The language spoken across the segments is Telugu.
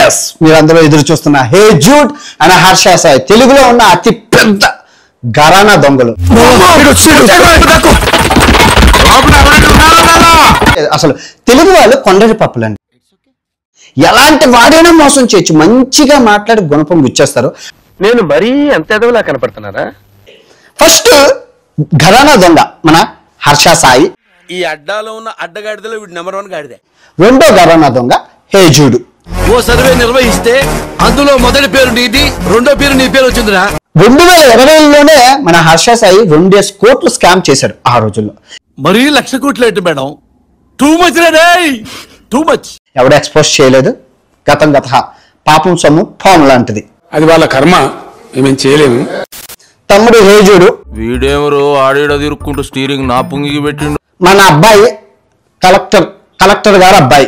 ఎస్, మీరందరూ ఎదురు చూస్తున్న హే జూడ్ అండ్ హర్ష సాయి తెలుగులో ఉన్న అతి పెద్ద ఘరానా దొంగలు. అసలు తెలుగు వాళ్ళు కొండరి పప్పులండి. ఎలాంటి వాడైనా మోసం చేయొచ్చు, మంచిగా మాట్లాడి గుణపం గుచ్చేస్తారు. నేను మరీ అంత ఎదవలా కనపడుతున్నారా? ఫస్ట్ ఘరానా దొంగ మన హర్ష సాయి. ఈ అడ్డాలో ఉన్న అడ్డగాడిదలో వీడు నెంబర్ 1 గాడిదే. రెండో ఘరానా దొంగ హే జూడ్. ఓ సర్వే నిర్వహిస్తే అందులో మొదటి పేరు నీది, రెండో పేరు నీ పేరు వచ్చిందిరా. 2020లోనే మన హర్ష సాయి 2 కోట్లు స్కామ్ చేశాడు ఆ రోజుల్లో. మరీ 1,00,000 కోట్లు ఏంటి మేడం? టూ మచ్ రే, టూ మచ్. ఎవడు ఎక్స్పోజ్ చేయలేదు. గతం గత పాపం సొమ్ము పాము లాంటిది. అది వాళ్ళ కర్మ, ఏమేం చేయలేము. తమ్ముడు హే జూడ్ వీడెవరు ఆడేడో తిరుక్కుంటూ స్టీరింగ్ నా పుంగికి పెట్టిండు. మన అబ్బాయి కలెక్టర్ గారు అబ్బాయి,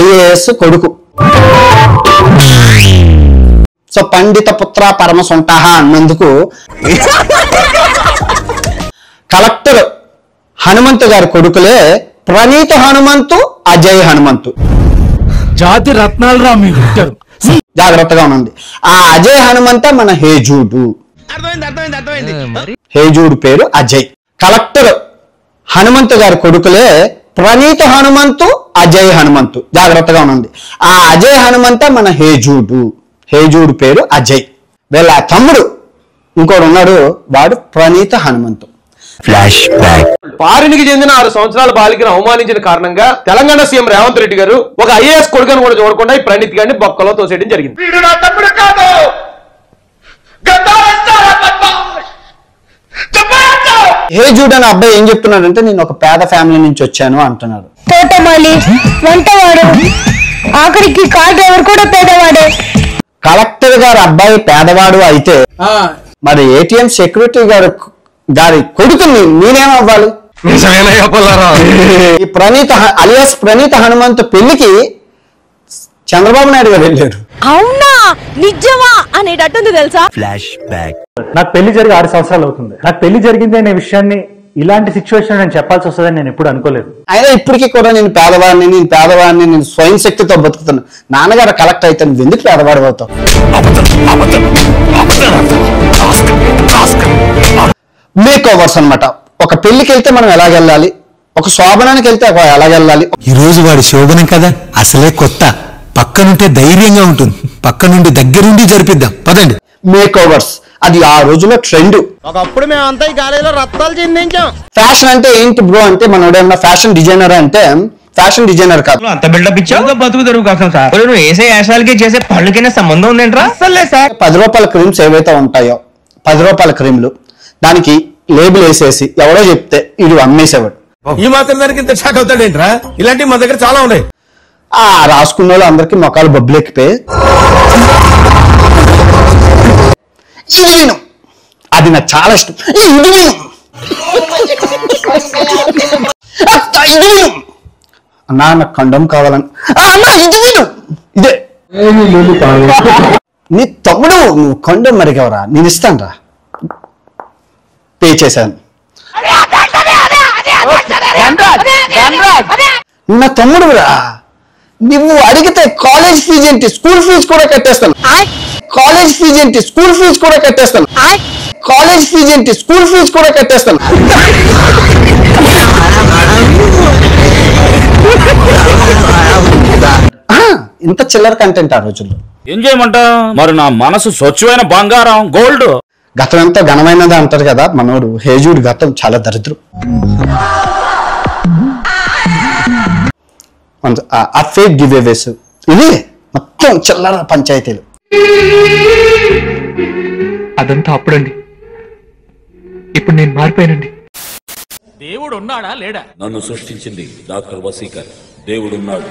IAS కొడుకు. సో పండిత పుత్ర పరమ సొంటహ అన్నందుకు కలెక్టర్ హనుమంతు గారి కొడుకులే ప్రణీత హనుమంతు, అజయ్ హనుమంతు. జాతి రత్నాలు రా మీరు. జాగ్రత్తగా ఉండండి. ఆ అజయ్ హనుమంత మన హే జూడ్. హే జూడ్ పేరు అజయ్. కలెక్టర్ హనుమంతు గారి కొడుకులే ప్రణీత హనుమంతు, అజయ్ హనుమంతు. జాగ్రత్తగా ఉండండి. ఆ అజయ్ హనుమంత మన హే జూడ్. హే జూడ్ పేరు అజయ్. వీళ్ళ తమ్ముడు ఇంకోడు ఉన్నాడు, వాడు ప్రణీత హనుమంతు. Flash back. పారినికి చెందిన 6 సంవత్సరాల బాలికను అవమానించిన కారణంగా తెలంగాణ సీఎం రేవంత్ రెడ్డి గారు ఒక IAS కొడుకును కూడా చూడకుండా ఈ ప్రణీత్ గారిని బొక్కలో తోసేయడం జరిగింది. హే జూడ్ అనే అబ్బాయి ఏం చెప్తున్నాడంటే, నేను ఒక పేద ఫ్యామిలీ నుంచి వచ్చాను అంటున్నాడు. తోటమాలి, వంటవాడు, ఆఖరికి కార్ డ్రైవర్ కూడా పేదవాడే. కలెక్టర్ గారు అబ్బాయి పేదవాడు అయితే మరి ATM సెక్యూరిటీ గారి కొడుకుని నేనేమవ్వాలి? ఈ ప్రణీత అలియాస్ ప్రణీత హనుమంతు పెళ్లికి చంద్రబాబు నాయుడు గారు వెళ్ళారు. అవునా, నిజమా అనేటట్టుంది తెలుసా? Flash back. నాకు పెళ్లి జరిగి 6 సంవత్సరాలు అవుతుంది. నాకు పెళ్లి జరిగింది అనే విషయాన్ని ఇలాంటి సిచ్యువేషన్ నేను చెప్పాల్సి వస్తుందని నేను ఎప్పుడు అనుకోలేదు. అయినా ఇప్పటికీ కూడా నేను పేదవాడిని, నేను స్వయం శక్తితో బతుకుతున్నాను. నాన్నగారు కలెక్ట్ అయితే నువ్వు ఎందుకు పేదవాడు అవుతావు? మేక్ ఓవర్స్ అనమాట. ఒక పెళ్లికి వెళ్తే మనం ఎలాగెళ్ళాలి, ఒక శోభనానికి వెళ్తే ఎలాగెళ్ళాలి. ఈ రోజు వాడి శోభనం కదా, అసలే కొత్త. పక్కనుంటే ధైర్యంగా ఉంటుంది, పక్క నుండి దగ్గరుండి జరిపిద్దాం పదండి. మేక్ ఓవర్స్ అది ఆ రోజులో ట్రెండ్. ఒకప్పుడు మేమంతా ఈ కాలేజీలో రత్తాలు చెందించాం. ఫ్యాషన్ అంటే ఏంటి బ్రో అంటే, మనోడు ఏమన్నా ఫ్యాషన్ డిజైనర్ అంటే ఫ్యాషన్ డిజైనర్ కాదు. అంత బిల్డప్ ఇచ్చావు బతుకు తెరువు కోసం సార్. నువ్వు వేసే యాశాలకి చేసే పళ్ళకైనా సంబంధం ఉందేంట్రా? అసలే సార్. 10 రూపాయల క్రీమ్స్ ఏవైతే ఉంటాయో, 10 రూపాయల క్రీమ్లు, దానికి లేబుల్ వేసేసి ఎవడో చెప్తే ఇది అమ్మేసేవాడు. ఈ మాత్రం దానికి ఇంత షాక్ అవుతాడేంట్రా? ఇలాంటివి మా దగ్గర చాలా ఉన్నాయి. ఆ రాసుకున్న వాళ్ళు అందరికి మొక్కలు బొబ్బులెక్కిపోయి అది నాకు చాలా ఇష్టం. అన్నా నాకు కండం కావాలని, ఇదే నీ తమ్ముడు నువ్వు కండం మరిగవరా, నేను ఇస్తాను రా, పే చేశాను. నా తమ్ముడు రా, నువ్వు అడిగితే కాలేజ్ ఫీజు ఏంటి, స్కూల్ ఫీజు కూడా కట్టేస్తాను. కాలేజ్ ఫీజు ఏంటి, స్కూల్ ఫీజు కూడా కట్టేస్తాను. కాలేజ్ ఫీజు ఏంటి, స్కూల్ ఫీజు కూడా కట్టేస్తాను. ఇంత చిల్లర కంటెంట్ ఆ రోజుల్లో. ఏం చేయమంటా మరి, నా మనసు స్వచ్ఛమైన బంగారం గోల్డ్. గతం ఎంతో ఘనమైనది అంటారు కదా మనోడు. హే జూడ్ గతం చాలా దరిద్రం. ఆ ఫేక్ గివ్ అవేస్ ఇది మొత్తం చిల్లర పంచాయతీలు. అదంతా అప్పుడండి, ఇప్పుడు నేను మారిపోయానండి. దేవుడు ఉన్నాడా లేడా? నన్ను సృష్టించింది డాక్టర్ వసీకర్. దేవుడున్నాడు.